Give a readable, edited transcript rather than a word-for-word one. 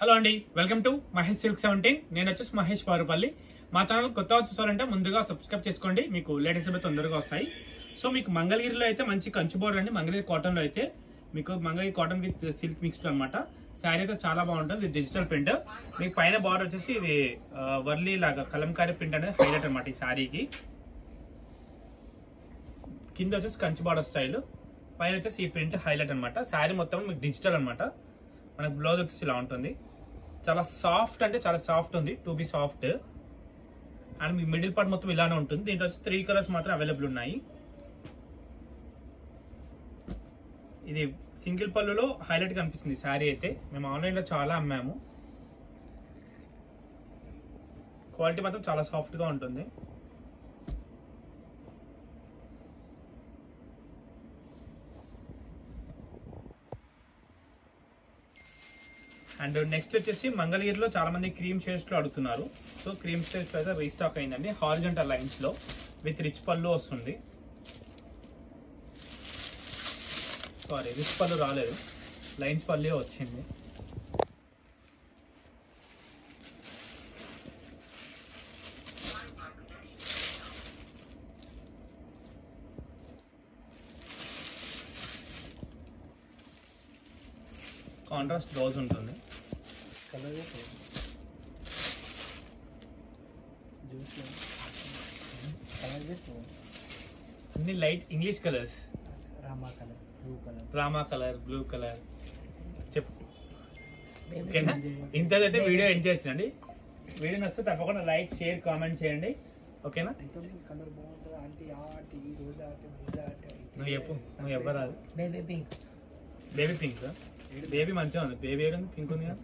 Hello అండి, welcome to Mahesh silk 17. నేను వచ్చేసి మహేష్ వారుపల్లి. మా ఛానల్ కొత్తగా చూసారంటే ముందుగా సబ్స్క్రైబ్ చేసుకోండి, మీకు లేటెస్ట్ అయితే తొందరగా వస్తాయి. సో మీకు మంగళగిరిలో అయితే మంచి కంచు బోర్డర్ అండి. మంగళగిరి కాటన్లో అయితే మీకు Mangalagiri cotton with silk mixed అనమాట. శారీ అయితే చాలా బాగుంటుంది. ఇది డిజిటల్ ప్రింట్. మీకు పైన బార్డర్ వచ్చేసి ఇది వర్లీ లాగా కలంకారీ ప్రింట్ అనేది హైలైట్ అనమాట ఈ శారీకి. కింద వచ్చేసి కంచు బార్డర్ స్టైల్, పైన వచ్చేసి ఈ ప్రింట్ హైలైట్ అనమాట. శారీ మొత్తం మీకు డిజిటల్ అనమాట. మనకు బ్లౌజ్ వచ్చేసి ఇలా ఉంటుంది. చాలా సాఫ్ట్ అంటే చాలా సాఫ్ట్ ఉంది, to be soft. And me middle part మొత్తం ఇలానే ఉంటుంది. దీంట్లో వచ్చి 3 కలర్స్ మాత్రం అవైలబుల్ ఉన్నాయి. ఇది సింగిల్ పళ్ళులో హైలైట్ కనిపిస్తుంది శారీ అయితే. మేము ఆన్లైన్లో చాలా అమ్మాము. క్వాలిటీ మాత్రం చాలా సాఫ్ట్గా ఉంటుంది. అండ్ నెక్స్ట్ వచ్చేసి మంగళగిరిలో చాలా మంది క్రీమ్ షేడ్స్ లో అడుగుతున్నారు. సో క్రీమ్ షేడ్స్ లో అయితే రీస్టాక్ అయిందండి. హారిజంటల్ లైన్స్ లో విత్ రిచ్ పళ్ళు వస్తుంది. సారీ, రిచ్ పళ్ళు రాలేదు, లైన్స్ పళ్ళు వచ్చింది. కాంట్రాస్ట్ బ్లౌజ్ ఉంటుంది. అన్ని light English colours. Rama colour, blue colour చెప్పు. ఓకేనా? ఇంతదైతే వీడియో ఎండ్ చేసినండి. వీడియో నచ్చితే తప్పకుండా లైక్, షేర్, కామెంట్ చేయండి. ఓకేనా? నువ్వు చెప్పు, నువ్వు ఎవ్వరాదు. Baby pink. బేబీ మంచిగా ఉంది. బేబీ ఏడు పింక్ ఉంది కదా.